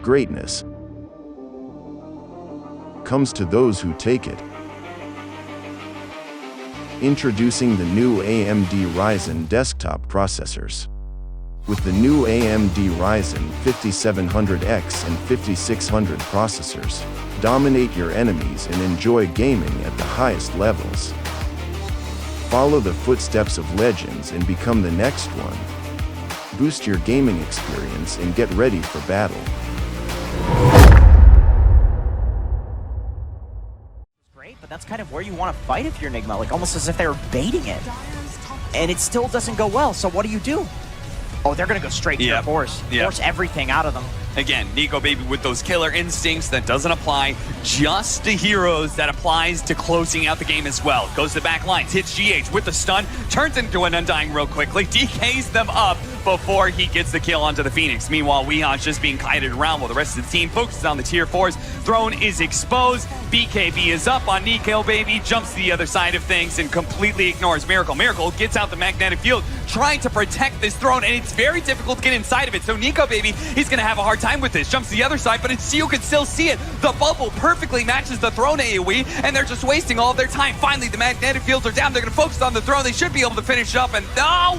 greatness comes to those who take it. Introducing the new AMD Ryzen desktop processors. With the new AMD Ryzen 5700X and 5600 processors, dominate your enemies and enjoy gaming at the highest levels. Follow the footsteps of legends and become the next one. Boost your gaming experience and get ready for battle. Great, but that's kind of where you want to fight if you're Nigma, like almost as if they were baiting it. And it still doesn't go well, so what do? Oh, they're gonna go straight to the force. Force everything out of them. Again, Nico Baby with those killer instincts that doesn't apply just to heroes, that applies to closing out the game as well. Goes to the back lines, hits GH with the stun, turns into an Undying real quickly, DKs them up before he gets the kill onto the Phoenix. Meanwhile, Weehan's just being kited around while the rest of the team focuses on the tier 4s. Throne is exposed, BKB is up on Nico Baby, jumps to the other side of things and completely ignores Miracle. Miracle gets out the magnetic field, trying to protect this throne, and it's very difficult to get inside of it. So Nico Baby, he's gonna have a hard time with this. Jumps to the other side, but you can still see it. The bubble perfectly matches the throne AoE, and they're just wasting all of their time. Finally, the magnetic fields are down. They're gonna focus on the throne. They should be able to finish up, and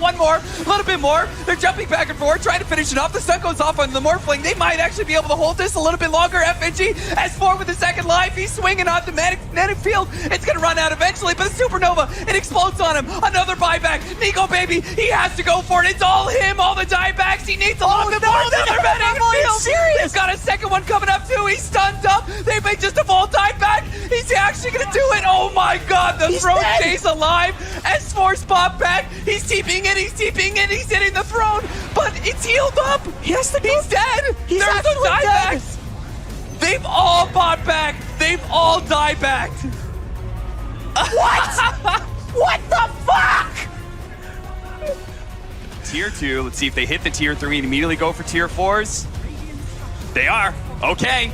one more, a little bit more. They're jumping back and forth, trying to finish it off. The stun goes off on the Morphling. They might actually be able to hold this a little bit longer. FNG S4 with the second life. He's swinging on the magnetic field. It's gonna run out eventually, but the Supernova, it explodes on him. Another buyback. Nico Baby, he has to go for it. It's all him, all the diebacks. He needs a little bit more than they're serious. He's got a second one coming up too. He's stunned up. They may just a full dieback. He's actually gonna do it. Oh my god, the throne stays alive. S4's pop back. He's TPing it. He's hitting the throne, but it's healed up. He's dead. There's the diebacks. They've all bought back. They've all diebacked. What? What the fuck? Tier 2, let's see if they hit the tier 3 and immediately go for tier 4s. They are. Okay.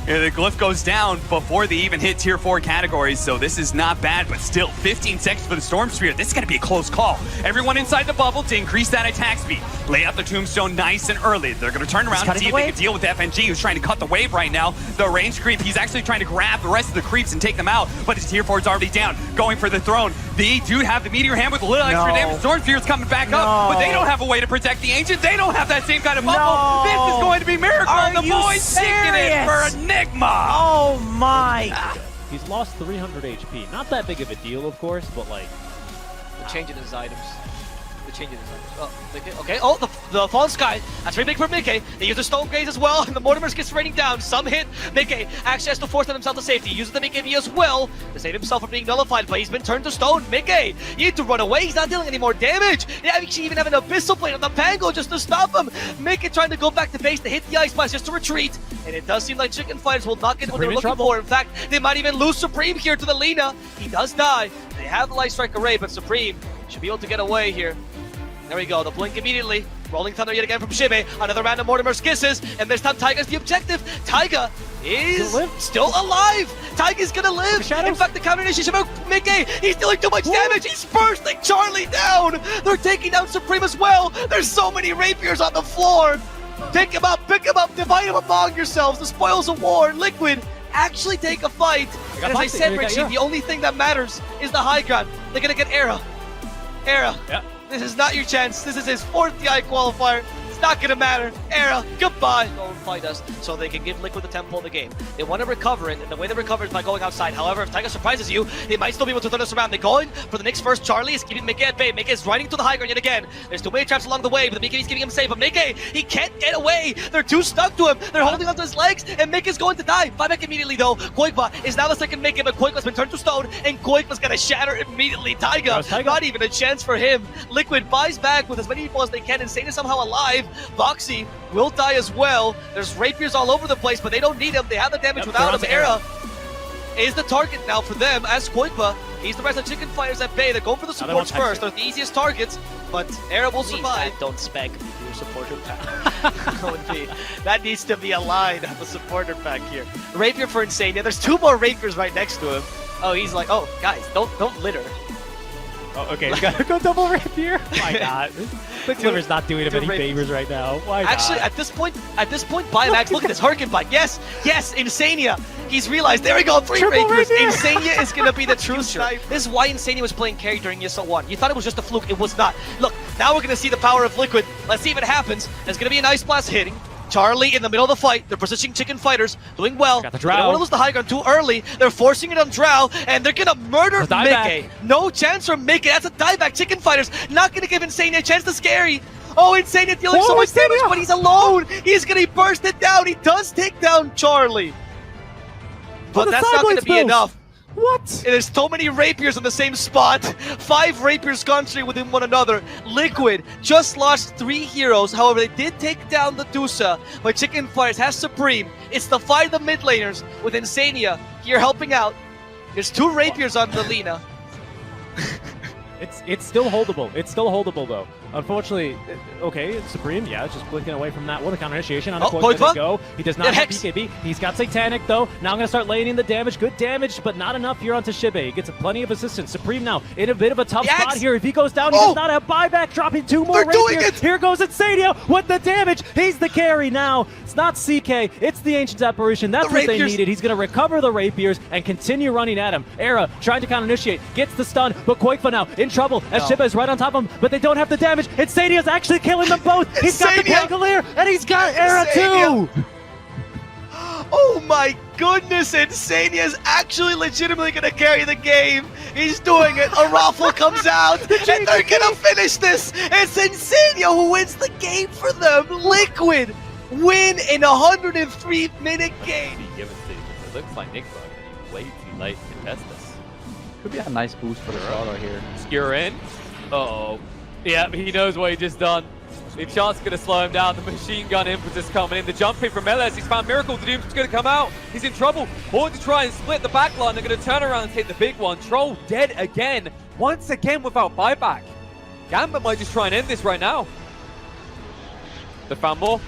The glyph goes down before they even hit tier 4 categories, so this is not bad, but still 15 seconds for the Storm Spear. This is going to be a close call. Everyone inside the bubble to increase that attack speed. Lay out the tombstone nice and early. They're going to turn around and see if they can deal with FNG, who's trying to cut the wave right now. The range creep, he's actually trying to grab the rest of the creeps and take them out, but his tier 4 is already down, going for the throne. They do have the Meteor Hand with a little extra damage. Storm Spear's coming back up, but they don't have a way to protect the Ancient. They don't have that same kind of bubble. This is going to be Miracle, and the boys taking it for Nigma. Oh my! He's lost 300 HP. Not that big of a deal, of course, but like... The change in his items. Oh, okay. Oh, the Fallen Sky. That's very big for Mickey. They use the Stone Gaze as well, and the Mortimer's gets raining down. Some hit. Mickey actually has to force himself to safety. He uses the Mickey as well to save himself from being nullified, but he's been turned to stone. Mickey, you need to run away. He's not dealing any more damage. They actually even have an Abyssal Blade on the Pango just to stop him. Mickey trying to go back to base to hit the Ice Blast just to retreat. And it does seem like Chicken Fighters will not get what they're looking for. In fact, they might even lose Supreme here to the Lina. He does die. They have the Light Strike Array, but Supreme should be able to get away here. There we go, the blink immediately. Rolling Thunder yet again from Shibe. Another round of Mortimer's Kisses, and this time Taiga's the objective. Taiga is still alive. Taiga's gonna live. In fact, the counter initiation of Mickey, he's dealing too much damage. He's bursting Charlie down. They're taking down Supreme as well. There's so many Rapiers on the floor. Pick him up, divide him among yourselves. The spoils of war. Liquid actually take a fight. And as I said, Richie, the only thing that matters is the high ground. They're gonna get Era. Yeah. This is not your chance. This is his 4th DI qualifier. It's not gonna matter. Era, goodbye. Go and fight us so they can give Liquid the tempo of the game. They want to recover it, and the way they recover is by going outside. However, if Taiga surprises you, they might still be able to turn us around. They're going for the Knicks first. Charlie is keeping Mickey at bay. Mickey is riding to the high ground yet again. There's too many traps along the way, but Mickey is keeping him safe. But Mickey, he can't get away. They're too stuck to him. They're holding onto his legs, and Mickey's going to die. Buy back immediately though. Koikba is now the second Mickey, but Koikba's been turned to stone, and Koikba's gonna shatter immediately. Taiga, not even a chance for him. Liquid buys back with as many people as they can. Insane is somehow alive. Boxy will die as well. There's Rapiers all over the place, but they don't need him. They have the damage without him. Era is the target now for them as Koikba. He's the rest of Chicken Fighters at bay. They're going for the supports first. They're the easiest targets, but Era will survive. Don't spec your supporter pack. That needs to be a line of the supporter pack here. Rapier for Insane. Yeah, there's 2 more Rapiers right next to him. Oh, he's like, oh, guys, don't litter. Oh, okay, he's gotta go double Rapier. My God, Quicksilver's not doing him any favors right now. Why not? Actually, at this point, Biomax, look at this Hurricane Bite. Yes, Insania. He's realized, there we go, 3 Rapiers. Insania is going to be the true sniper. This is why Insania was playing carry during ESL 1. You thought it was just a fluke. It was not. Look, now we're going to see the power of Liquid. Let's see if it happens. There's going to be an Ice Blast hitting. Charlie in the middle of the fight. They're positioning Chicken Fighters, doing well. Got the They don't want to lose the high ground too early. They're forcing it on Drow, and they're going to murder Mickey. No chance for Mickey. That's a dieback. Chicken Fighters not going to give Insania a chance to scary. Oh, Insania dealing so much damage, but he's alone. He's going to burst it down. He does take down Charlie. But that's not going to be enough. What? There's so many Rapiers in the same spot. 5 Rapiers concentrated within one another. Liquid just lost 3 heroes. However, they did take down the Dusa. But Chicken Fighters has Supreme. It's the fight of the mid laners with Insania here helping out. There's 2 Rapiers on the Lina. It's still holdable. It's still holdable though. Unfortunately, okay, it's Supreme, yeah, just blinking away from that one. A counter initiation on a go. He does not have BKB. He's got Satanic though. Now I'm going to start laying in the damage. Good damage, but not enough here onto Shibe. He gets plenty of assistance. Supreme now in a bit of a tough spot here. If he goes down, he does not have buyback. Dropping 2 more Rapiers. Here goes Insania with the damage. He's the carry now. It's not CK. It's the Ancient Apparition. That's what they needed. He's going to recover the Rapiers and continue running at him. Era trying to counter initiate. Gets the stun, but Koikfa now in trouble as Shiba is right on top of him, but they don't have the damage. Insania's actually killing them both. He's got the Pangolier, and he's got Era too. Oh my goodness, Insania is actually legitimately going to carry the game. He's doing it. A raffle comes out, and they're going to finish this. It's Insania who wins the game for them. Liquid win in a 103-minute game. It looks like Nigma way too late to contest this. Could be a nice boost for the solo here. Skewer in. Uh-oh. Yeah, he knows what he just done. The shot's going to slow him down. The machine gun impetus coming in. The jumping from Meles. He's found Miracle. The Doom's going to come out. He's in trouble. Horde to try and split the back line. They're going to turn around and take the big one. Troll dead again. Once again without buyback. Gambit might just try and end this right now. They found more.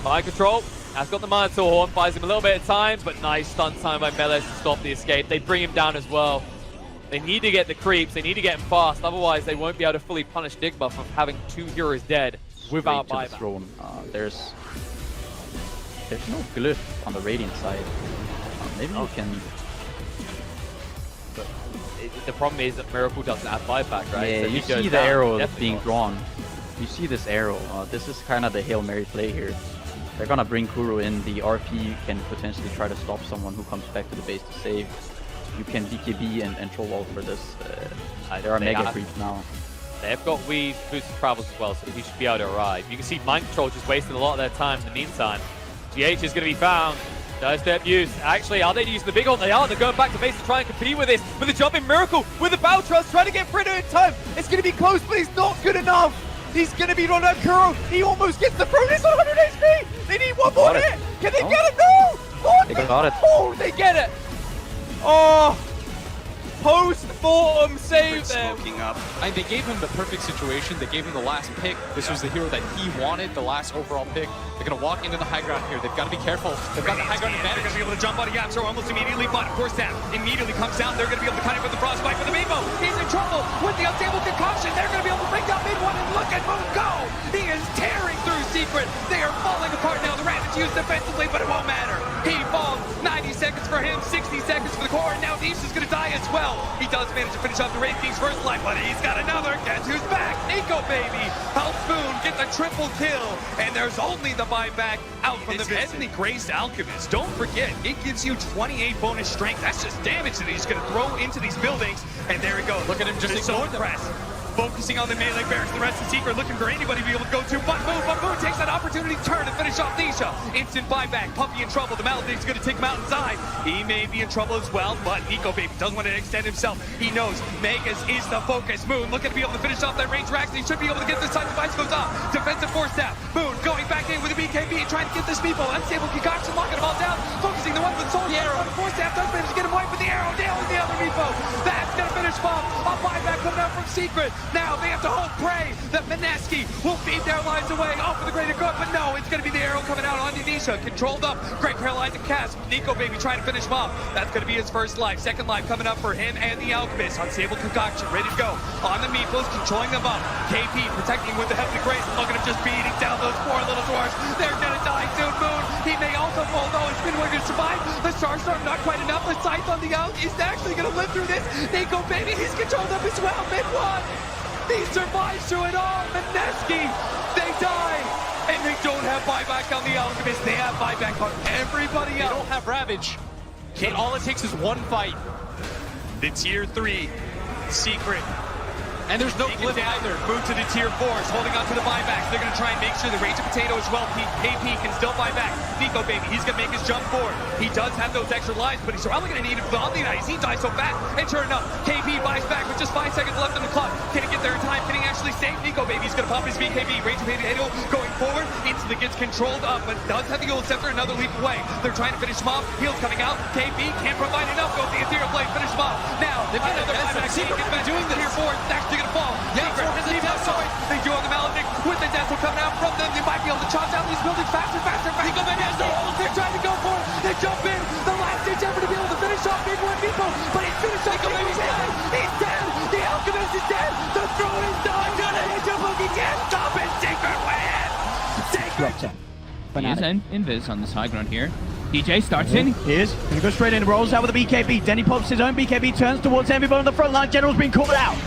High control. Has got the Minotaur Horn. Buys him a little bit of time. But nice stun time by Meles to stop the escape. They bring him down as well. They need to get the creeps, they need to get him fast, otherwise they won't be able to fully punish Nigma from having 2 heroes dead without buyback. There's no glyph on the Radiant side. Maybe you can... But the problem is that Miracle doesn't have buyback, right? Yeah, so you see the arrow being drawn. You see this arrow. This is kind of the Hail Mary play here. They're gonna bring Kuro in, the RP can potentially try to stop someone who comes back to the base to save. You can BKB and troll wall for this. There are mega creeps now. They've got Weave, boosted travels as well, so he should be able to arrive. You can see Mind Control just wasting a lot of their time in the meantime. GH is going to be found. Dive step use. Actually, are they using the big ult? They are. They're going back to base to try and compete with this. With the jumping Miracle, with the Battle Trust, trying to get Fritter in time. It's going to be close, but he's not good enough. He's going to be run out. Kuro, he almost gets the Brutus on 100 HP. They need one more hit. Can they get it? No! They got it. Oh, they get it. Oh, post-mortem save there. They gave him the perfect situation. They gave him the last pick. This was the hero that he wanted, the last overall pick. They're going to walk into the high ground here. They've got to be careful. They've got the high ground advantage. They're going to be able to jump on Yatso almost immediately, but of course that immediately comes down. They're going to be able to cut it with the Frostbite for the Meepo. He's in trouble with the unstable concoction. They're going to be able to bring down mid one, and look at Moon go. He is tearing through Secret. They are falling apart now. The Rampage used defensively, but it won't matter. He falls. 90 seconds for him, 60 seconds for the core, and now Niche is going to die as well. He does manage to finish off the Wraith King's first life, but he's got another. Guess who's back? Nico, baby. Helps Boone get the triple kill, and there's only the buyback out from the Vici. Heavily Grazed Alchemist. Don't forget, it gives you 28 bonus strength. That's just damage that he's going to throw into these buildings, and there we go. Look at him just ignore the press. Focusing on the melee barracks, the rest of Secret looking for anybody to be able to go to, but Boone takes that opportunity to turn and finish off Nisha. Instant buyback, Puppy in trouble, the Maledict's going to take him out inside. He may be in trouble as well, but Nico Baby doesn't want to extend himself. He knows Megas is the focus. Moon looking to be able to finish off that range racks, and he should be able to get this time. Device goes off. Defensive force tap. Moon going back in with a BKB, trying to get this Meepo. Unstable concoction, locking them all down. Focusing the one with Soul Arrow. Force tap does manage to get him away with the arrow, nailing the other Meepo. That's going to finish off. A buyback coming out from Secret. Now they have to hope, pray that Mineski will feed their lives away, all for the greater good, but no, it's going to be the arrow coming out on Nisha, controlled up, great paralyzing cast, Nico baby trying to finish him off. That's going to be his first life. Second life coming up for him and the Alchemist. Unstable concoction, ready to go. On the Meeples, controlling them up. KP protecting with the Heavenly Grace, look at him just beating down those poor little dwarves. They're going to die soon, Moon. He may also fall though, it's been going to survive. The Starstorm not quite enough, the Scythe on the out is actually going to live through this. Nico baby, he's controlled up as well, mid-one. He survives through it all. Mineski, they die. And they don't have buyback on the Alchemist. They have buyback on everybody else. They don't have Ravage. But all it takes is one fight. The tier 3 secret. And there's no glyph either. Move to the tier 4s, holding on to the buybacks. They're going to try and make sure the Rage of Potato as well. KP can still buy back. Nico baby, he's going to make his jump forward. He does have those extra lives, but he's probably going to need him on the ice. He dies so fast. And sure enough, KP buys back with just 5 seconds left on the clock. Can he get there in time? Can he actually save Nico baby? He's going to pop his BKB. Rage of Potato going forward. Instantly gets controlled up, but does have the Gold Scepter another leap away. They're trying to finish him off. Heals coming out. KP can't provide enough. Goes the Ethereal Blade. Finish him off. Now, they've got another buyback. Secret gets back doing the tier 4. It's actually going to fall. Yeah. They do have the Maledict with the Dazzle coming out from them. They might be able to chop down these buildings faster. They're trying to go for it. They jump in. The last ditch effort to be able to finish off mid-one people. But he's finished off. He's dead. He's dead. The Alchemist is dead. The throne is done. He can't stop it. Secret win. He is invis on this high ground here. DJ starts in. He's gonna go straight in, rolls out with a BKB. Denny pops his own BKB, turns towards Envy on the front line. General's been caught out.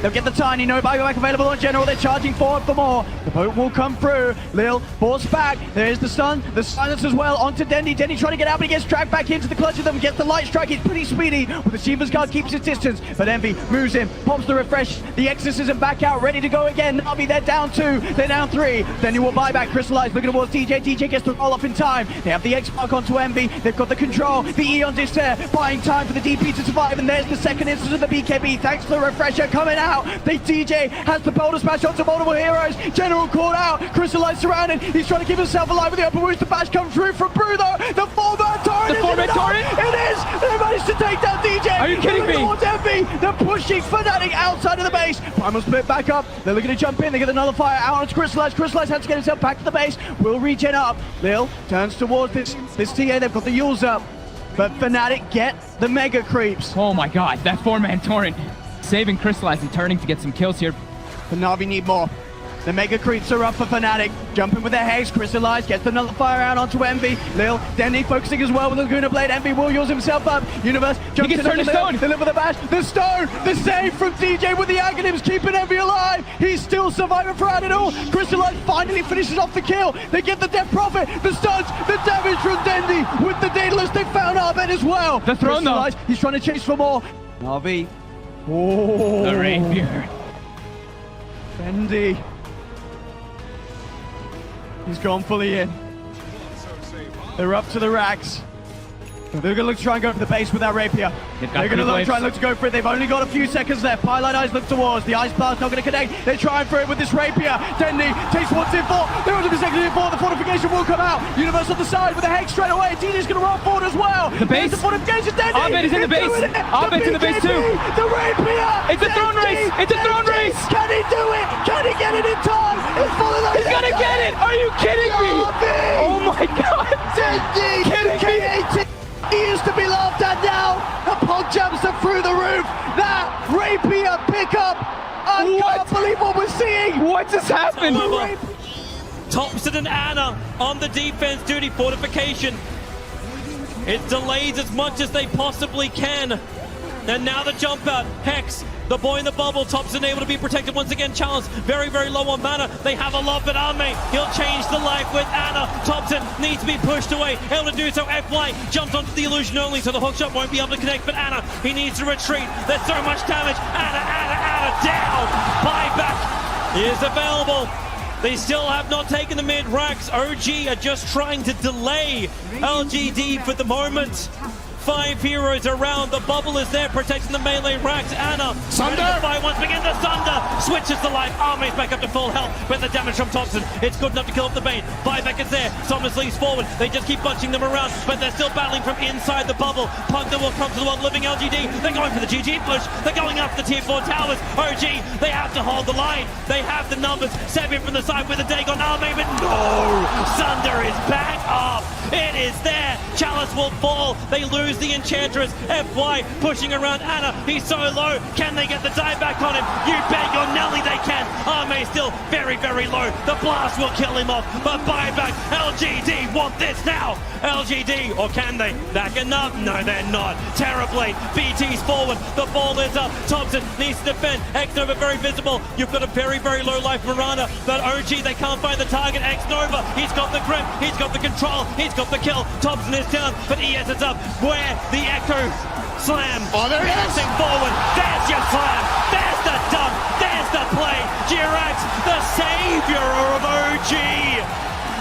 They'll get the tiny, no buyback available on General. They're charging forward for more. The boat will come through. Lil force back. There's the stun, the silence as well onto Denny. Denny trying to get out, but he gets dragged back into the clutch of them. Gets the light strike. He's pretty speedy. With the Shiva's guard keeps his distance, but Envy moves him, pops the refresh. The exorcism back out, ready to go again. Navi, they're down 2. They're down 3. Denny will buy back. Crystallize looking towards DJ. DJ gets the roll off in time. They have the X mark onto Envy. They've got the control. The Eon dish there, buying time for the DP to survive. And there's the second instance of the BKB. Thanks for the refresher coming out. They DJ has the boulder smash onto multiple heroes. General caught out. Crystallize surrounded. He's trying to keep himself alive with the upper boost. The bash comes through from Bruno. The 4-man torrent. The 4-man torrent? It is. They managed to take down DJ. Are you kidding me? Towards Envy. They're pushing Fnatic outside of the base. Primal split back up. They're looking to jump in. They get the nullifier out onto Crystallize. Crystallize has to get himself back to the base. Will regen up. Lil turns towards this TA. They've got the Yules up. But Fnatic get the mega creeps. Oh my god, that 4-man torrent. Saving Crystallize and turning to get some kills here. But Na'Vi need more. The mega creeps are up for Fnatic. Jumping with their Hex, Crystallize, gets the nullifier out onto Envy. Lil, Denny focusing as well with the Laguna Blade. Envy will use himself up. Universe jumps in the stone. They live with the bash. The stone, the save from DJ with the Aghanims keeping Envy alive. He's still surviving throughout it all. Crystallize finally finishes off the kill. They get the Death Prophet, the stuns, the damage from Dendy with the Daedalus. They found Arbet as well. The throne though. He's trying to chase for more. Na'Vi. Oh. The Rapier. Bendy. He's gone fully in. They're up to the racks. They're going to look to try and go for the base with that Rapier. They're going to try and look to go for it. They've only got a few seconds left. Pylon Eyes look towards. The Ice Blast not going to connect. They're trying for it with this Rapier. Dendy takes what's in for. They're under the second in for. The fortification will come out. Universe on the side with a Hex straight away. DJ's going to run forward as well. The base. The fortification. Dendy. Arbet is in the base. Arbet's in the base too. The Rapier. It's a throne race. It's a throne race. Can he do it? Can he get it in time? He's going to get it. Are you kidding me? Oh my god. Dendy. Kidding me? He used to be laughed at now. The pod jumps are through the roof. That Rapier pickup. I can't believe what we're seeing. What just happened? Thompson and Anna on the defense duty. Fortification. It delays as much as they possibly can. And now the jump out. Hex. The boy in the bubble, Thompson able to be protected once again. Challenge very, very low on mana. They have a lot, but Arme, he'll change the life with Anna. Thompson needs to be pushed away. Able to do so. FY jumps onto the illusion only, so the hookshot won't be able to connect. But Anna, he needs to retreat. There's so much damage. Anna down. Buyback is available. They still have not taken the mid racks. OG are just trying to delay LGD for the moment. 5 heroes around. The bubble is there protecting the melee racks. Anna. Sunder. The fight once again. The Sunder. switches the life. Army's back up to full health, but the damage from Thompson, it's good enough to kill off the Bane. Buyback is there, Somers leads forward. They just keep bunching them around, but they're still battling from inside the bubble. Punk that will come to the one living LGD. They're going for the GG push. They're going after the tier 4 towers. OG, they have to hold the line. They have the numbers. Seven from the side with a dig on Army, but no! Sunder is back up. It is there. Chalice will fall. They lose the Enchantress. FY pushing around Ana. He's so low. Can they get the dive back on him? You bet your Nelly they can. Arme still very, very low. The blast will kill him off. But buyback. LGD want this now. LGD, or can they? Back enough? No, they're not. Terribly. BT's forward. The ball is up. Thompson needs to defend. X-Nova very visible. You've got a very, very low life Miranda. But OG, they can't find the target. X-Nova, he's got the grip. He's got the control. He's got the kill. Thompson is down, but ES is up. Where the Echo slam. Oh, there he is. Bouncing forward. There's your slam. There's the dump. There's the play. Jirax, the savior of OG.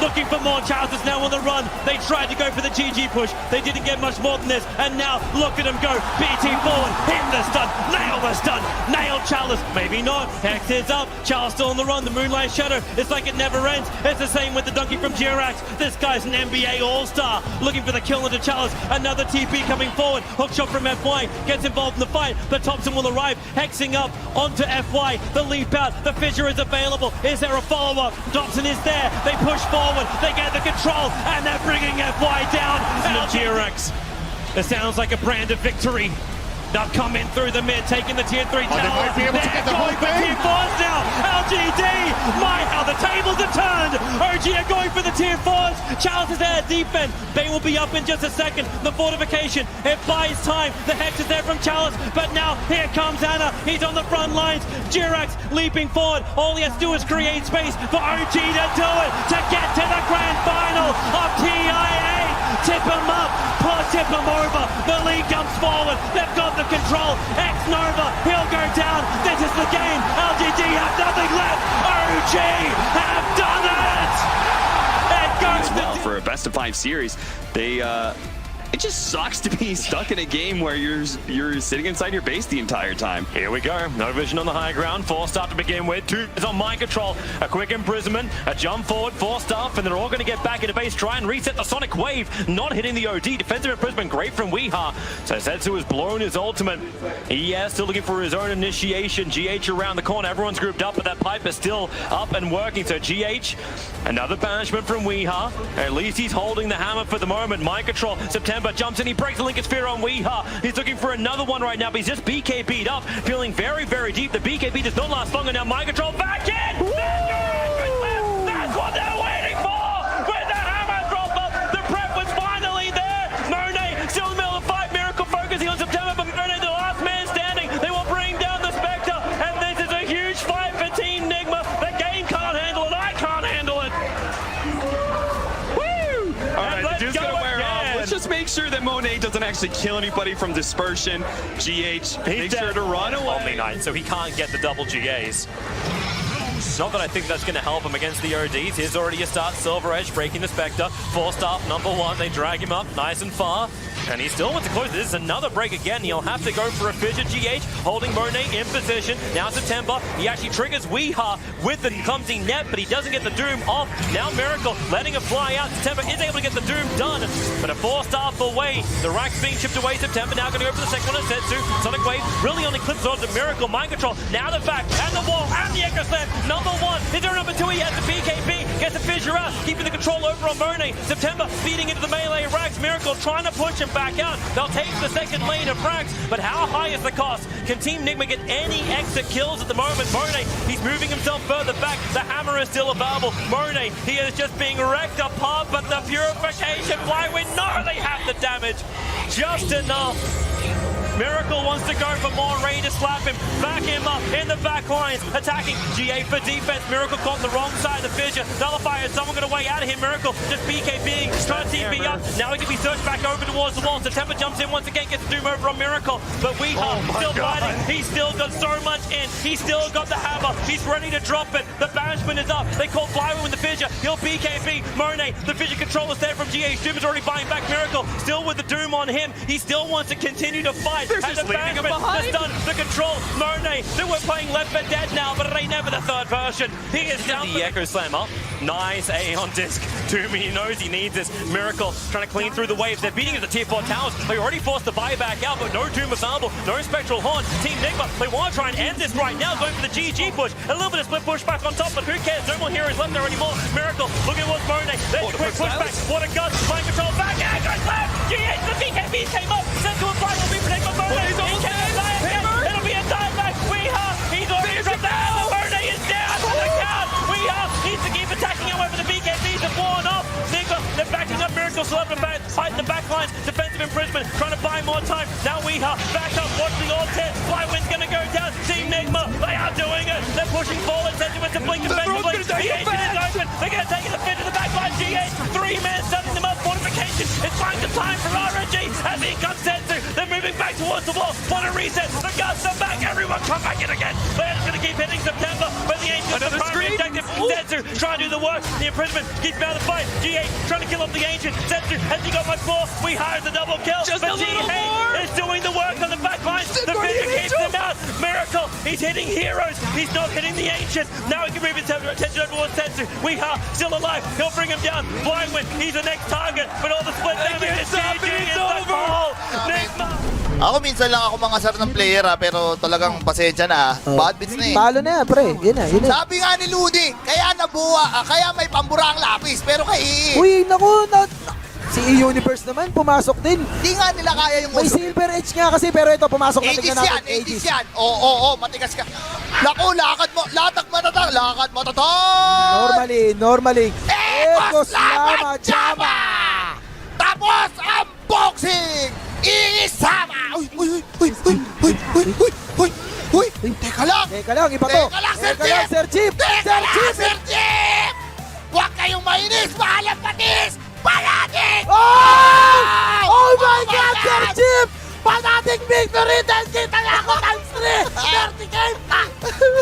Looking for more. Charles is now on the run. They tried to go for the GG push. They didn't get much more than this. And now look at him go. BT forward. Hit the stun. Nail the stun. Nail Chalice. Maybe not. Hex is up. Charles still on the run. The Moonlight Shadow. It's like it never ends. It's the same with the donkey from Jirax. This guy's an NBA All-Star. Looking for the kill into Chalice. Another TP coming forward. Hook shot from FY. Gets involved in the fight. But Thompson will arrive. Hexing up onto FY. The leap out. The fissure is available. Is there a follow-up? Thompson is there. They push forward. They get the control, and they're bringing FY down. Jirax. It sounds like a brand of victory. They're coming through the mid, taking the tier 3 tower. They might be able to get the whole for thing. tier 4s now. LGD. My, how the tables have turned. OG are going for the tier 4s. Charles is there. Defense. Bay will be up in just a second. The fortification. It buys time. The Hex is there from Chalice, but now here comes Ana. He's on the front lines. Jirax leaping forward. All he has to do is create space for OG to do it, to get to the grand final of TIA. Tip him up, tip him over. The lead comes forward. They've got the control. X-Nova, he'll go down. This is the game. LGD have nothing left. OG have done it. It goes well for a best of 5 series. It just sucks to be stuck in a game where you're sitting inside your base the entire time. Here we go. No vision on the high ground. 4-star to begin with. 2 is on mind control. A quick imprisonment. A jump forward. 4-star. And they're all going to get back into base. Try and reset the Sonic Wave. Not hitting the OD. Defensive imprisonment. Great from Weeha. So Setsu has blown his ultimate. ES still looking for his own initiation. GH around the corner. Everyone's grouped up, but that pipe is still up and working. So GH, another banishment from Weeha. At least he's holding the hammer for the moment. Mind control. September jumps in, he breaks the Lincoln Sphere on Weeha. He's looking for another one right now, but he's just BKB'd up, feeling very, very deep. The BKB does not last long, and now Mind Control back in! That's what they're waiting for! With the hammer drop up, the prep was finally there! Monet still in the middle of the fight, Miracle focusing on September, but Monet the last man standing. They will bring down the Spectre, and this is a huge fight for Team Nigma. The game can't handle it, I can't handle it! Woo! Alright, the dude's gonna wear off. Let's just make sure that Monet doesn't actually kill anybody from dispersion. GH, make sure to run away. Knight, so he can't get the double GAs. Not that I think that's going to help him against the ODs. Here's already a start. Silver Edge breaking the Spectre. 4-star, number 1. They drag him up nice and far. And he still wants to close. This is another break again. He'll have to go for a fissure. GH holding Monet in position. Now September. He actually triggers Weeha with the clumsy net, but he doesn't get the Doom off. Now Miracle letting it fly out. September is able to get the Doom done. But a 4-star for Wade. The rack's being chipped away. September now going to go for the second one. Setsu. Sonic Wave really only clips onto Miracle. Mind control. Now the back and the wall and the Echo Slam. Number 1. Is there number 2? He has the BKB. Gets the fissure out. Keeping the control over on Monet. September feeding into the melee racks. Miracle trying to push him back out. They'll take the second lane of frags, but how high is the cost? Can Team Nigma get any extra kills at the moment? Monet, he's moving himself further back. The hammer is still available. Monet, he is just being wrecked apart, but the purification fly, we know they have the damage. Just enough. Miracle wants to go for more, ready to slap him, back him up in the back lines, attacking GA for defense. Miracle caught the wrong side of the fissure. Nullifier, someone got away out of him. Miracle just BKBing, trying to TP up. Now he can be searched back over towards the wall. September jumps in once again, gets the Doom over on Miracle. But Weeha still fighting. He's still got so much in. He's still got the hammer. He's ready to drop it. The banishment is up. They call Flywheel with the fissure. He'll BKB. Monet, the fissure control is there from GH. Doom is already buying back Miracle. Still with the Doom on him. He still wants to continue to fight. And the banishment, the stun, the control, Monet, they were playing Left 4 Dead now, but it ain't never the third version. He is down the Echo Slam up. Nice A on disc. Toomey, he knows he needs this. Miracle trying to clean through the waves. They're beating at the tier 4 towers. They already forced the buyback out, but no Doom available, no Spectral Horn. Team Nigma, they want to try and end this right now, going for the GG push. A little bit of split push back on top, but who cares? No more heroes left there anymore. Miracle, look at what's Monet. There's a quick pushback. What a gun. Mind control back. Echo Slam. GH, the BKBs came up. Sent to a fight will be protected by Monet. He can't die again. It'll be a dive-back. He's already dropped down. Monet is down for the count. Needs to keep attacking, however, the BKBs have worn off. They're backing up Miracle, still having to fight in the back lines. Defensive imprisonment, trying to buy more time. Now back up, watching all 10. Flywind's going to go down. Team Nigma, they are doing it. They're pushing forward. Sentiment to blink defensively. The agent is open. They're going to take it to fit to the back line. GH, 3 men setting them up. Fortification. It's finding the time for RNG. As he comes Sensu, they're moving back towards the wall. Want to reset. The guns are back. Everyone come back in again. They're just going to keep hitting September. But the agent is the primary objective. Sensu trying to do the work. The imprisonment keeps out of the fight. GH trying to kill off the ancient. Sensu, has he got much more? We hired the double kill. Just but a little more. is doing the work on the back line. The Vici keeps him out. Miracle, he's hitting heroes. He's not hitting the ancient. Now he can move his attention over towards Sensu. We are still alive. He'll bring him down. Blindwind, he's the next target. But all the split damage is GG is the ball. Nigma. Ako minsan lang ako mangasar ng player pero talagang pasensya na. Bad beats na eh. Talo na yan, pre. Yun na. Sabi nga ni Ludi, kaya nabuwa, kaya may pamburang lapis, pero kay Uy, naku, si E-Universe naman, pumasok din. Hindi nga nila kaya yung May silver edge nga kasi, pero ito, pumasok na tingnan natin. Aegis yan. Oo, matigas ka. Naku, lakad mo tatal. Normally. Ekos Lama Jama! Tapos ang boxing! Iisama! Uy! Teka lang, iba to. Sir Chief! Huwag kayong mainis! Maalam patis! Panatic! Oh my God, Sir Chief! Panatic victory! Then kita na ako times 3! 30k!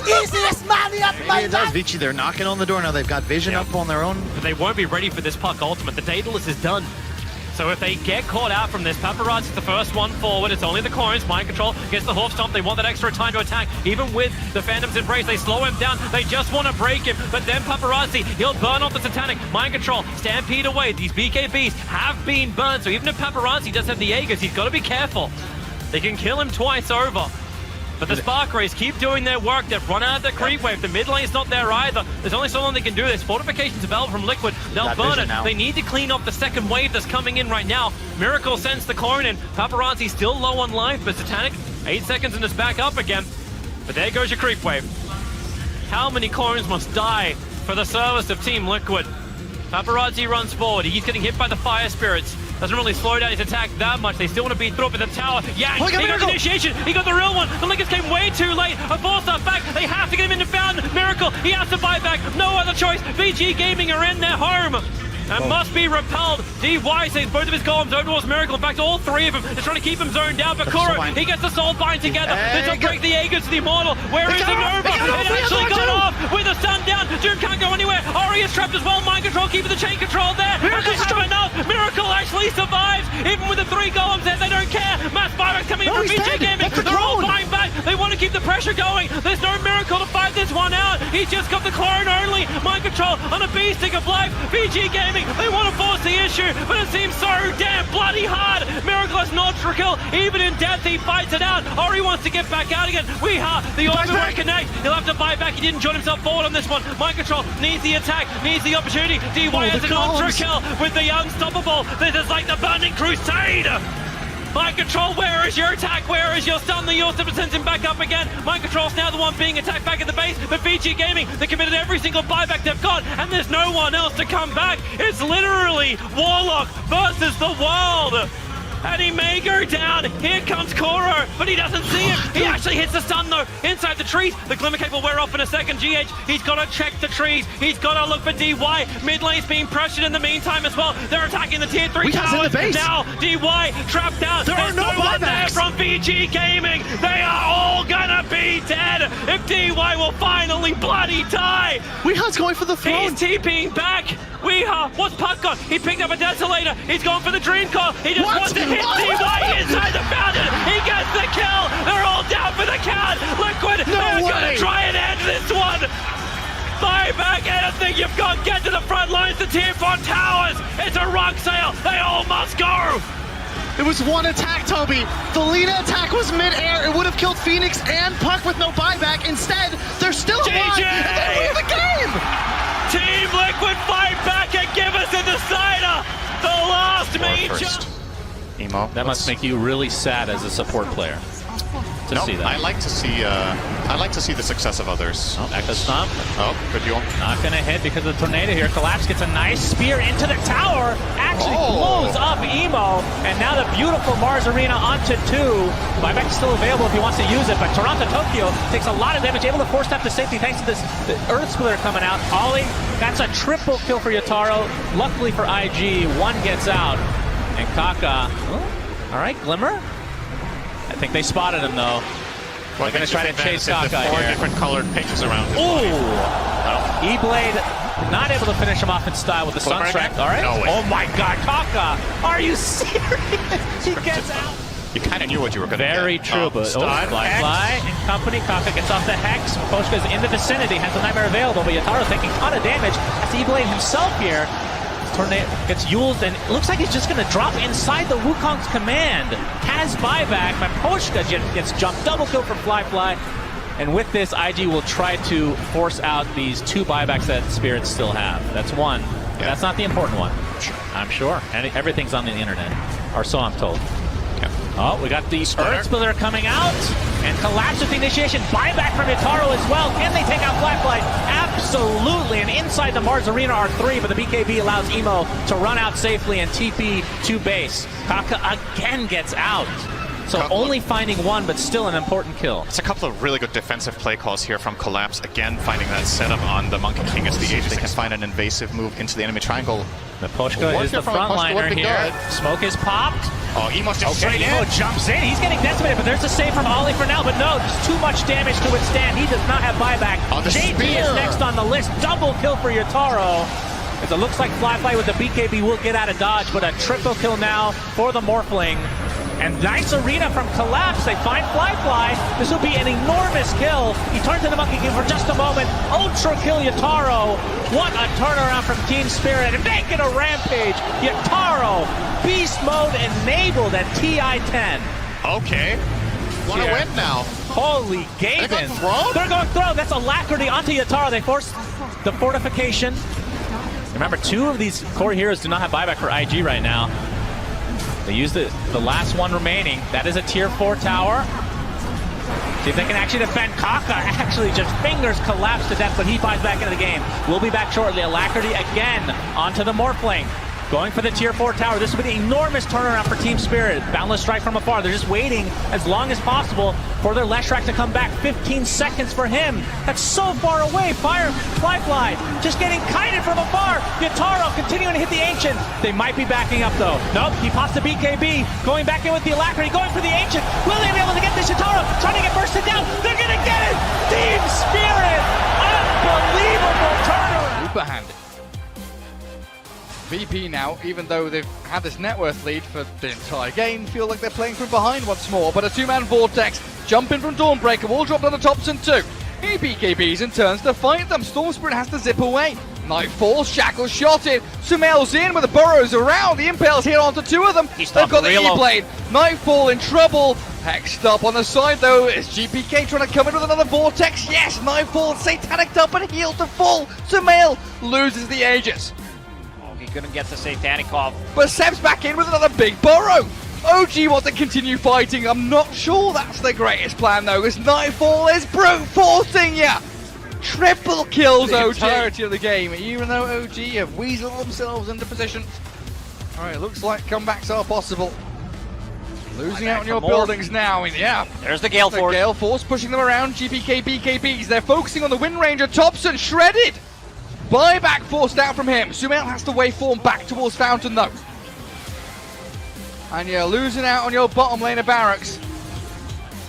Easiest money at my life! Vici, they're knocking on the door now. They've got vision up on their own. But they won't be ready for this puck ultimate. The Daedalus is done. So if they get caught out from this, Paparazzi's the first one forward. It's only the Corns. Mind control gets the Hopp stomp. They want that extra time to attack. Even with the Phantom's embrace, they slow him down. They just want to break him. But then Paparazzi, he'll burn off the Satanic. Mind control, stampede away. These BKBs have been burned. So even if Paparazzi does have the Aegis, he's got to be careful. They can kill him twice over. But the Spark Rays keep doing their work. They've run out of the creep wave. The mid lane's not there either. There's only so long they can do this. Fortification's available from Liquid. They'll burn it. They need to clean up the second wave that's coming in right now. Miracle sends the Corn in. Paparazzi still low on life, but Satanic, 8 seconds and it's back up again. But there goes your creep wave. How many Corns must die for the service of Team Liquid? Paparazzi runs forward. He's getting hit by the Fire Spirits. Doesn't really slow down his attack that much. They still want to beat through up in the tower. Yeah, he got the initiation. He got the real one. The Lakers came way too late. A 4-star back. They have to get him into Fountain. Miracle. He has to buy back. No other choice. VG Gaming are in their home. And must be repelled. DY saves both of his columns over towards Miracle. In fact, all 3 of them. They're trying to keep him zoned down. But Kuro, he gets the Soul Bind together. They don't break the Aegis to the Immortal. Where is the Nova? It actually got off with a stun down. Doom can't go anywhere. Ori is trapped as well. Mind control, keeping the chain control there. Miracle's have enough. Miracle actually survives. Even with the 3 golems there, they don't care. Mass Byrax coming in from VG Gaming. They're all buying back. They want to keep the pressure going. There's no Miracle to fight this one out. He's just got the clone only. Mind control on a B-stick of life. VG Gaming, they want to force the issue, but it seems so damn bloody hard. Miracle has not kill. Even in death, he fights it out. Ori wants to get back out again. The Orb will reconnect. He'll have to buy back. He didn't join himself forward on this one. Mind control needs the attack, needs the opportunity. DY has an ultra kill with the unstoppable. This is like the Burning Crusade. Mind control, where is your attack? Where is your stun? The Yorster sends him back up again. Mind control's now the one being attacked back at the base. But VG Gaming, they committed every single buyback they've got, and there's no one else to come back. It's literally Warlock versus the world. And he may go down. Here comes Koro, but he doesn't see him. He actually hits the stun though, inside the trees. The Glimmer Cape will wear off in a second. GH, he's got to check the trees. He's got to look for DY. Mid lane's being pressured in the meantime as well. They're attacking the tier 3 towers. Now, DY trapped out. There's no one there from VG Gaming. They are all gonna be dead if DY will finally bloody die. Weeha's going for the throne. He's TPing back. Weeha, what's Puck got? He picked up a Desolator. He's going for the Dream Core. He just wants to hit hits Nigma inside the fountain. He gets the kill. They're all down for the count. Liquid, they're gonna try and end this one. Buyback, anything you've got, get to the front lines. The team on towers. It's a rock sale. They all must go. It was one attack, Toby. The Lina attack was mid-air. It would have killed Phoenix and Puck with no buyback. Instead, they're still alive, and they win the game! Team Liquid fight back and give us a decider! The last major! Emo. That must make you really sad as a support player to see that. I like to see the success of others. Oh, back to stomp. Oh, good Jon. Not gonna hit because of the tornado here. Collapse gets a nice spear into the tower. Actually blows up Emo. And now the beautiful Mars Arena onto 2. Buyback is still available if he wants to use it, but Toronto Tokyo takes a lot of damage, able to force step to safety thanks to this Earth Splitter coming out. Ollie, that's a triple kill for Yataro. Luckily for IG, 1 gets out. And Kaka, all right, Glimmer. I think they spotted him though. Well, they're going to try to chase Kaka the 4 here. different colored pictures around his Ooh! body. E-Blade not able to finish him off in style with the Sunstrike. All right. No way. Oh my God, Kaka! Are you serious? He gets out. You kind of knew what you were going to get. Very true, but Fly and company. Kaka gets off the Hex. Poshka's in the vicinity, has the Nightmare available, but Yataro taking a ton of damage. That's E-Blade himself here. Tornado gets Yuled, and it looks like he's just going to drop inside the Wukong's command. Has buyback, but Poshka gets jumped. Double kill from Fly. And with this, IG will try to force out these 2 buybacks that Spirits still have. That's one. Yeah. That's not the important one. Sure. I'm sure. And everything's on the internet. Or so I'm told. Yeah. Oh, we got the Earth Splitter coming out. And Collapse with the initiation. Buyback from Yataro as well. Can they take out Fly? Absolutely. And inside the Mars Arena are 3, but the BKB allows Emo to run out safely and TP to base. Kaka again gets out. So only finding 1, but still an important kill. It's a couple of really good defensive play calls here from Collapse. Again, finding that setup on the Monkey King as the Aegis. They can find an invasive move into the enemy triangle. The Poshka is the frontliner here. Smoke is popped. Oh, Emo's just straight in. Emo jumps in. He's getting decimated, but there's a save from Ollie for now. But no, there's too much damage to withstand. He does not have buyback. JT is next on the list. Double kill for Yataro. As it looks like Fly with the BKB will get out of dodge, but a triple kill now for the Morphling. And nice arena from Collapse. They find Fly. This will be an enormous kill. He turns to the Monkey King for just a moment. Ultra kill Yataro. What a turnaround from Team Spirit. And make it a rampage. Yataro, beast mode enabled at TI-10. Okay. Want to win now. Holy Gavin. They're going throw. That's Alacrity onto Yataro. They force the fortification. Remember, 2 of these core heroes do not have buyback for IG right now. They use the last one remaining. That is a tier 4 tower. See if they can actually defend. Kaka actually just fingers Collapse to death, but he finds back into the game. We'll be back shortly. Alacrity again onto the Morphling. Going for the tier 4 tower. This would be an enormous turnaround for Team Spirit. Boundless strike from afar. They're just waiting as long as possible for their Leshrac to come back. 15 seconds for him. That's so far away. Fly just getting kited from afar. Yataro continuing to hit the Ancient. They might be backing up though. Nope, he pops the BKB. Going back in with the Alacrity. Going for the Ancient. Will they be able to get this? Yataro trying to get bursted down. They're going to get it. Team Spirit. Unbelievable turnaround. Uber-handed. VP now, even though they've had this net worth lead for the entire game, feel like they're playing from behind once more. But a 2-man Vortex, jump in from Dawnbreaker, will drop down the tops and 2. He BKBs and turns to fight them. Storm Spirit has to zip away. Night falls, Shackles shot in. Sumail's in with the burrows around. The Impale's hit onto 2 of them. They've got the E-Blade. Nightfall in trouble. Hexed up on the side though. Is GPK trying to come in with another Vortex? Yes, Nightfall Satanic up and heal to full. Sumail loses the Aegis. Couldn't get the Satanic off. But Seb's back in with another big burrow. OG wants to continue fighting. I'm not sure that's the greatest plan though, because Nightfall is brute forcing ya. Triple kills the entirety of the game, even though OG have weaseled themselves into position. Alright, looks like comebacks are possible. Losing out on your buildings now. Yeah. There's the Gale Force. Gale Force pushing them around. GPK, BKBs. They're focusing on the Wind Ranger. Thompson shredded. Buyback forced out from him. Sumail has to waveform back towards Fountain though. And you're losing out on your bottom lane of barracks.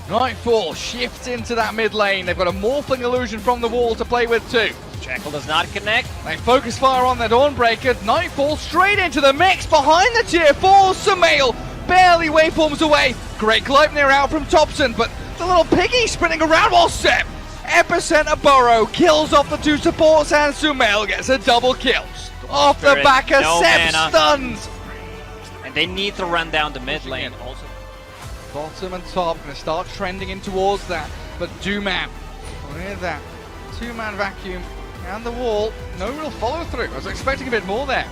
Nightfall shifts into that mid lane. They've got a Morphling illusion from the wall to play with too. Jackal does not connect. They focus fire on their Dawnbreaker. Nightfall straight into the mix behind the tier 4. Sumail barely waveforms away. Great Gleipnir out from Thompson, but the little piggy sprinting around while Seb. Epicenter Burrow kills off the two supports and Sumail gets a double kill. Off the back of Seb stuns. And they need to run down the mid lane also. Bottom and top going to start trending in towards that, but Dooman with that two-man vacuum and the wall, no real follow-through. I was expecting a bit more there.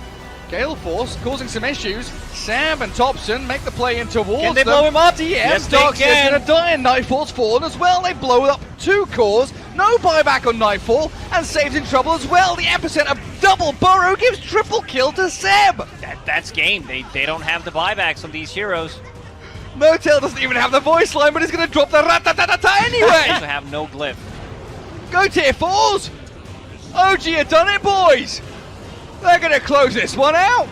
Gale Force causing some issues. Sam and Thompson make the play in towards Can they blow him up? Yes, Dark's going to die, and Nightfall's fallen as well. They blow up 2 cores, no buyback on Nightfall, and Save's in trouble as well. The Epicenter double Burrow gives triple kill to Seb. That's game. They don't have the buybacks on these heroes. Motel doesn't even have the voice line, but he's going to drop the rat-ta-ta-ta-ta anyway. They also have no glyph. Go tier 4s. OG have done it, boys. They're going to close this one out.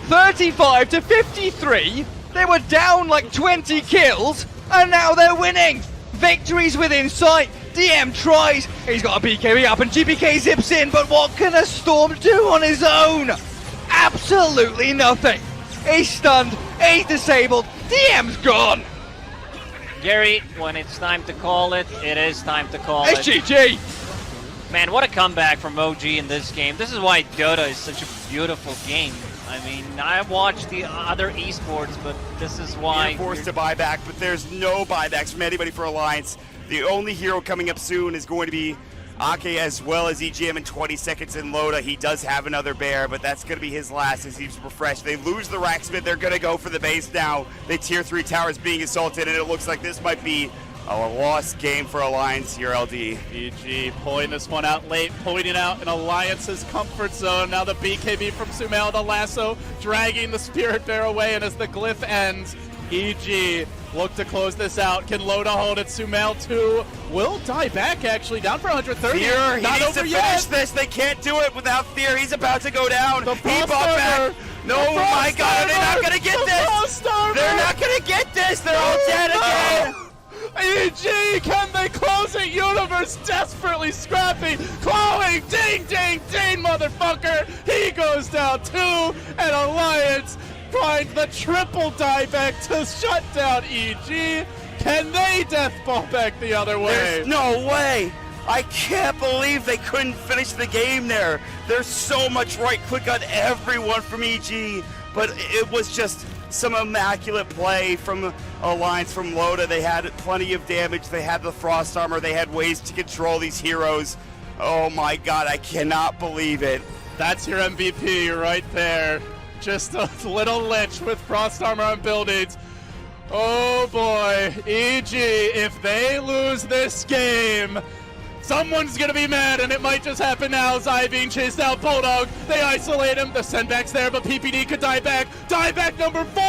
35 to 53. They were down like 20 kills, and now they're winning. Victory's within sight. DM tries. He's got a BKB up, and GBK zips in, but what can a Storm do on his own? Absolutely nothing. He's stunned. He's disabled. DM's gone. Gary, when it's time to call it, it is time to call it. GG. Man, what a comeback from OG in this game. This is why Dota is such a beautiful game. I mean, I watched the other esports, but this is why... You're forced to buy back, but there's no buybacks from anybody for Alliance. The only hero coming up soon is going to be Ake as well as EGM in 20 seconds in Loda. He does have another bear, but that's going to be his last as he's refreshed. They lose the Racksmith. They're going to go for the base now. The tier 3 tower is being assaulted, and it looks like this might be a lost game for Alliance here, LD. EG pulling this one out late, pointing out in Alliance's comfort zone. Now the BKB from Sumail, the lasso, dragging the Spirit Bear away, and as the glyph ends, EG look to close this out. Can Loda hold it? Sumail 2 will die back, actually, down for 130. Fear, he not needs to over finish yet. this. They can't do it without Fear. He's about to go down. The He bought back. No, my God, they're not going to get this. They're not going to get this. They're all dead again. EG, can they close it? Universe desperately scrappy, clawing, ding, ding, ding, motherfucker. He goes down 2, and Alliance finds the triple dieback to shut down EG. Can they death ball back the other way? There's no way. I can't believe they couldn't finish the game there. There's so much right click on everyone from EG, but it was just some immaculate play from Alliance, from Loda. They had plenty of damage. They had the Frost Armor. They had ways to control these heroes. Oh my God, I cannot believe it. That's your MVP right there. Just a little lich with Frost Armor on buildings. Oh boy, EG, if they lose this game, someone's gonna be mad, and it might just happen now. Zai being chased out, Bulldog, they isolate him, the sendback's there, but PPD could die back. Die back number 4!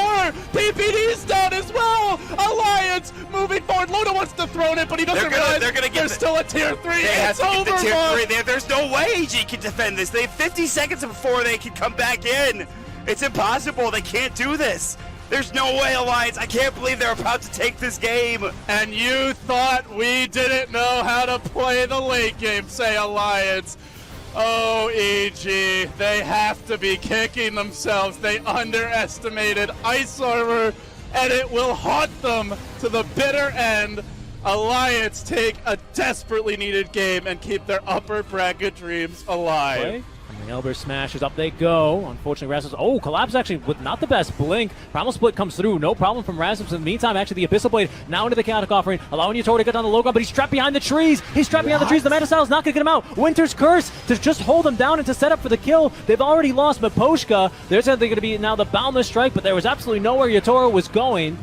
PPD's down as well! Alliance moving forward, Loda wants to throw it, but he doesn't realize there's still a tier 3. It's over, the tier 3. There's no way EG can defend this. They have 50 seconds before they can come back in. It's impossible. They can't do this. There's no way, Alliance. I can't believe they're about to take this game. And you thought we didn't know how to play the late game, say Alliance. Oh, EG, they have to be kicking themselves. They underestimated Ice Armor, and it will haunt them to the bitter end. Alliance take a desperately needed game and keep their upper bracket dreams alive. Play. Hellbear smashes, up they go. Unfortunately, Rasmus. Oh, Collapse actually with not the best blink. Primal Split comes through. No problem from Rasmus. In the meantime, actually, the Abyssal Blade now into the Chaotic Offering, allowing Yator to get down the low ground, but he's trapped behind the trees. He's trapped behind the trees. The Mana Style is not going to get him out. Winter's Curse to just hold him down and to set up for the kill. They've already lost Miposhka. There's going to be now the Boundless Strike, but there was absolutely nowhere Yator was going.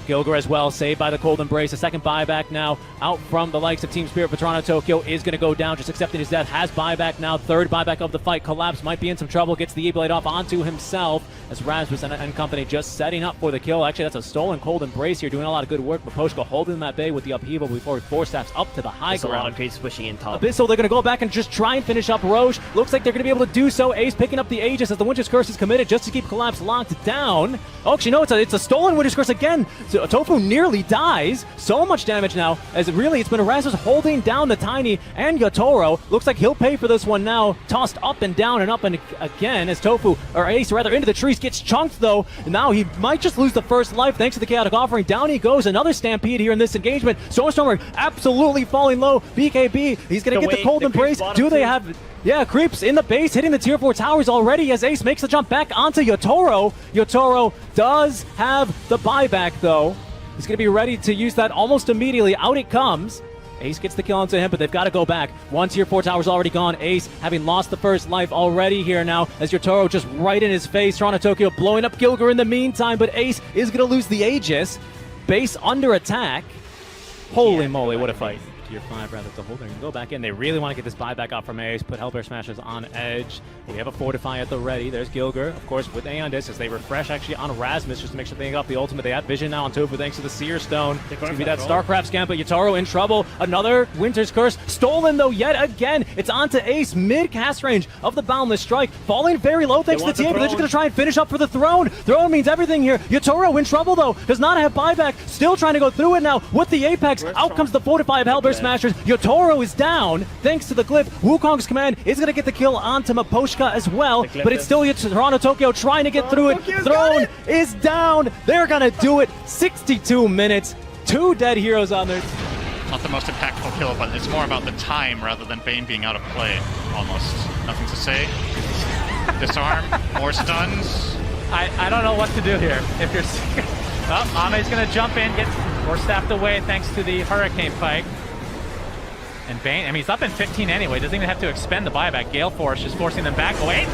Gilgar as well, saved by the Cold Embrace. A second buyback now out from the likes of Team Spirit. Patrano Tokyo is going to go down, just accepting his death. Has buyback now, third buyback of the fight. Collapse might be in some trouble, gets the E-Blade off onto himself as Rasmus and company just setting up for the kill. Actually, that's a stolen Cold Embrace here, doing a lot of good work. Miposhka holding that bay with the upheaval before he staffs up to the high ground. A lot of creeps pushing in top. Abyssal, they're going to go back and just try and finish up Roche. Looks like they're going to be able to do so. Ace picking up the Aegis as the Winter's Curse is committed just to keep Collapse locked down. Oh, actually, no, it's a stolen Winter's Curse again. So Tofu nearly dies. So much damage now, as really it's been Erasmus holding down the Tiny and Yotaro. Looks like he'll pay for this one now. Tossed up and down and up and again as Tofu, or Ace rather, into the trees. Gets chunked though. Now he might just lose the first life thanks to the Chaotic Offering. Down he goes. Another Stampede here in this engagement. Stormer absolutely falling low. BKB, he's going to get the Cold Embrace. Do they have... Yeah, creeps in the base, hitting the tier 4 towers already as Ace makes the jump back onto Yotaro. Yotaro does have the buyback though. He's going to be ready to use that almost immediately. Out it comes. Ace gets the kill onto him, but they've got to go back. One tier 4 tower's already gone. Ace having lost the first life already here now as Yotaro just right in his face. Toronto Tokyo blowing up Gilgar in the meantime, but Ace is going to lose the Aegis. Base under attack. Holy moly, what a fight. Tier 5 rather to hold. They're going to go back in. They really want to get this buyback out from Ace, put Hellbear Smashers on edge. We have a Fortify at the ready. There's Gilgar, of course, with Aeondis as they refresh actually on Rasmus just to make sure they get off the ultimate. They have Vision now on Tofu thanks to the Seer Stone. It's going to be that StarCraft scam, but Yotaro in trouble. Another Winter's Curse stolen though yet again. It's onto Ace, mid-cast range of the Boundless Strike. Falling very low thanks to the TA, but they're just going to try and finish up for the throne. Throne means everything here. Yotaro in trouble though. Does not have buyback. Still trying to go through it now with the Apex. Out comes the Fortify of Hellbear Smashers. Yotaro is down thanks to the Glyph. Wukong's command is going to get the kill onto Maposhka as well, but it's still Toronto Tokyo trying to get through it. Throne is down. They're going to do it. 62 minutes. 2 dead heroes on there. Not the most impactful kill, but it's more about the time rather than Bane being out of play, almost. Nothing to say. Disarm, more stuns. I don't know what to do here. If you're... Oh, Ame's going to jump in, get force staffed away thanks to the Hurricane Pike. And Bane, I mean, he's up in 15 anyway. Doesn't even have to expend the buyback. Gale Force just forcing them back. Oh, wait.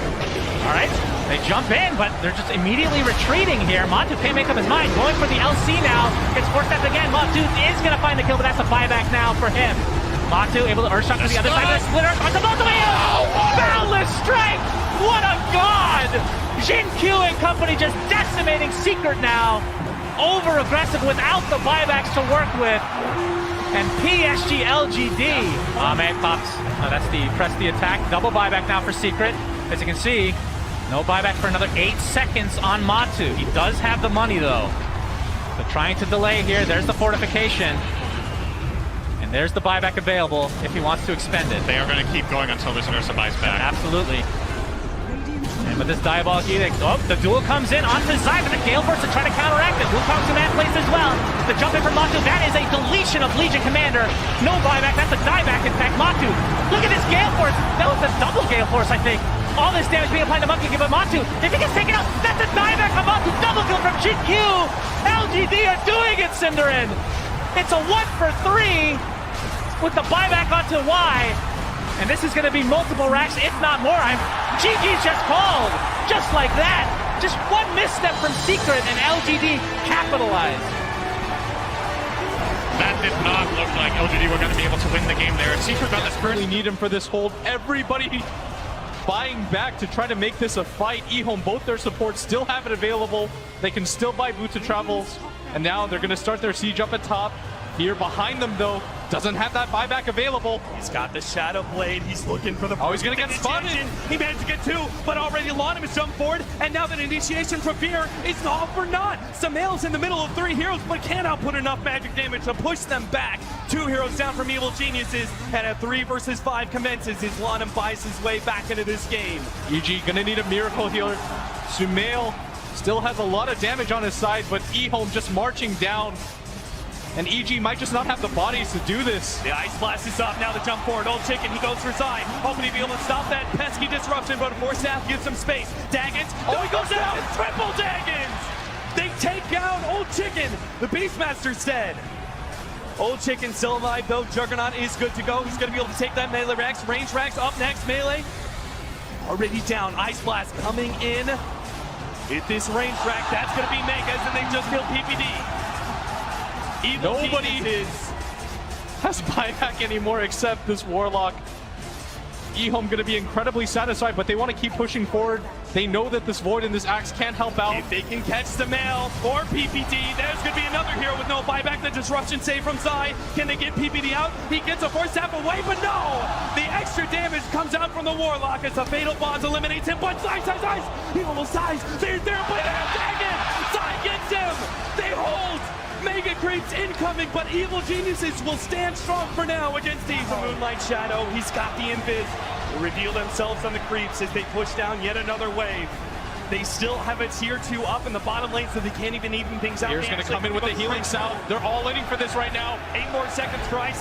All right. They jump in, but they're just immediately retreating here. Matu can't make up his mind. Going for the LC now. Gets forced up again. Matu is going to find the kill, but that's a buyback now for him. Matu able to Earthshock to the other side of the splitter. On the multi-way. Boundless Strike. What a god. Jin Q and company just decimating Secret now. Over aggressive without the buybacks to work with. And PSG.LGD. Ame pops. Oh, that's the press the attack. Double buyback now for Secret. As you can see, no buyback for another 8 seconds on Matu. He does have the money though. But trying to delay here. There's the fortification. And there's the buyback available if he wants to expend it. They are going to keep going until this Ursa buys back. Absolutely. And with this Diabolic Edict, oh, the duel comes in onto Zai, but the Gale Force to try to counteract it. Wukong's command place as well. The jump in from Matu, that is a deletion of Legion Commander. No buyback, that's a dieback in fact. Matu, look at this Gale Force. That was a double Gale Force, I think. All this damage being applied to Monkey, but Matu, if he gets taken out, that's a dieback from Matu. Double kill from GQ. LGD are doing it, Cinderin. It's a 1 for 3 with the buyback onto Y. And this is going to be multiple racks, if not more. GG's just called, just like that. Just one misstep from Secret and LGD capitalized. That did not look like LGD were going to be able to win the game there. Secret got this really need him for this hold. Everybody buying back to try to make this a fight. EHOME, both their supports still have it available. They can still buy Boots of Travels. And now they're going to start their siege up at top. Here behind them, though, doesn't have that buyback available. He's got the Shadow Blade. He's looking for the... Oh, he's going to get spotted. He managed to get 2, but already Lonham has jumped forward, and now that initiation from Fear is all for naught. Samael's in the middle of 3 heroes, but can't output enough magic damage to push them back. 2 heroes down from Evil Geniuses, and a 3 versus 5 commences as Lonham buys his way back into this game. EG gonna need a miracle healer. Sumail still has a lot of damage on his side, but EHOME just marching down. And EG might just not have the bodies to do this. The Ice Blast is up, now the jump forward. Old Chicken, he goes for Zai. Hoping to be able to stop that pesky disruption, but Force Staff gives some space. Daggins, oh, he goes down! Triple Daggins! They take down Old Chicken. The Beastmaster's dead. Old Chicken still alive though. Juggernaut is good to go. He's gonna be able to take that melee Rax. Range Rax up next, melee. Already down, Ice Blast coming in. Hit this range Rax, that's gonna be Megas, and they just killed PPD. Nobody has buyback anymore except this Warlock. EHOME going to be incredibly satisfied, but they want to keep pushing forward. They know that this Void and this Axe can't help out. If they can catch the Mail or PPD, there's going to be another hero with no buyback. The disruption save from Zai. Can they get PPD out? He gets a Force Tap away, but no! The extra damage comes out from the Warlock as the Fatal Bonds eliminates him, but Zai! He almost dies. They're playing a dragon! Zai gets him! They hold! Mega creeps incoming, but Evil Geniuses will stand strong for now against these. The Moonlight Shadow, he's got the invis. Will reveal themselves on the creeps as they push down yet another wave. They still have a tier 2 up in the bottom lane, so they can't even things out. Here's going to come in with the healing salve. They're all in for this right now. 8 more seconds for Ice.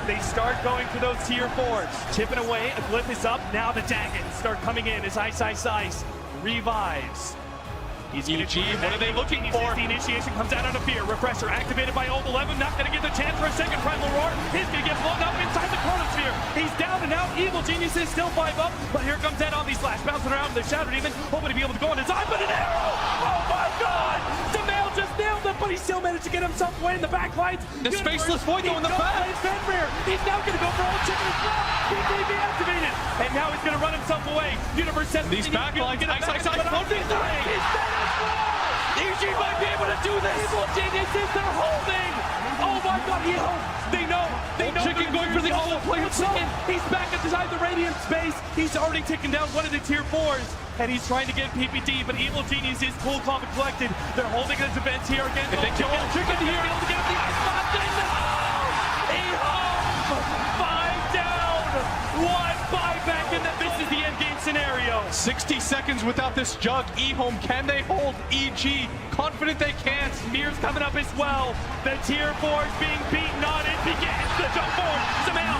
They start going for those tier 4s. Chipping away, a glyph is up. Now the Daggons start coming in as Ice revives. He's EG, what are they looking for? The initiation comes out on a fear. Refresher activated by Old 11. Not going to get the chance for a second Primal Roar. He's going to get blown up inside the chronosphere. He's down and out. Evil Geniuses still 5 up. But here comes Ed on these slash. Bouncing around. They're shattered even. Hoping to be able to go on his eye. But an arrow! Oh my god! Demail just nailed him, but he still managed to get himself away in the back lines. The Spaceless Void though in the back. He's now going to go for all chicken as well. BKB activated. And now he's going to run himself away. Universe says these back lines. Ice. EG might be able to do this! Evil Geniuses, they're holding! Oh my god, they know! Chicken going for the all play. He's back inside the Radiant space. He's already taken down one of the tier 4s. And he's trying to get PPD, but Evil Genius is cool, calm, and collected. They're holding his defense here again. If they kill Chicken here, able to get up the ice spot. EHOME! 5 down! 1 buyback, and this is the endgame scenario. 60 seconds without this jug. EHOME, can they hold EG? Confident they can't. Mir's coming up as well. The tier 4 is being beaten on. It begins. The jump forward. Samel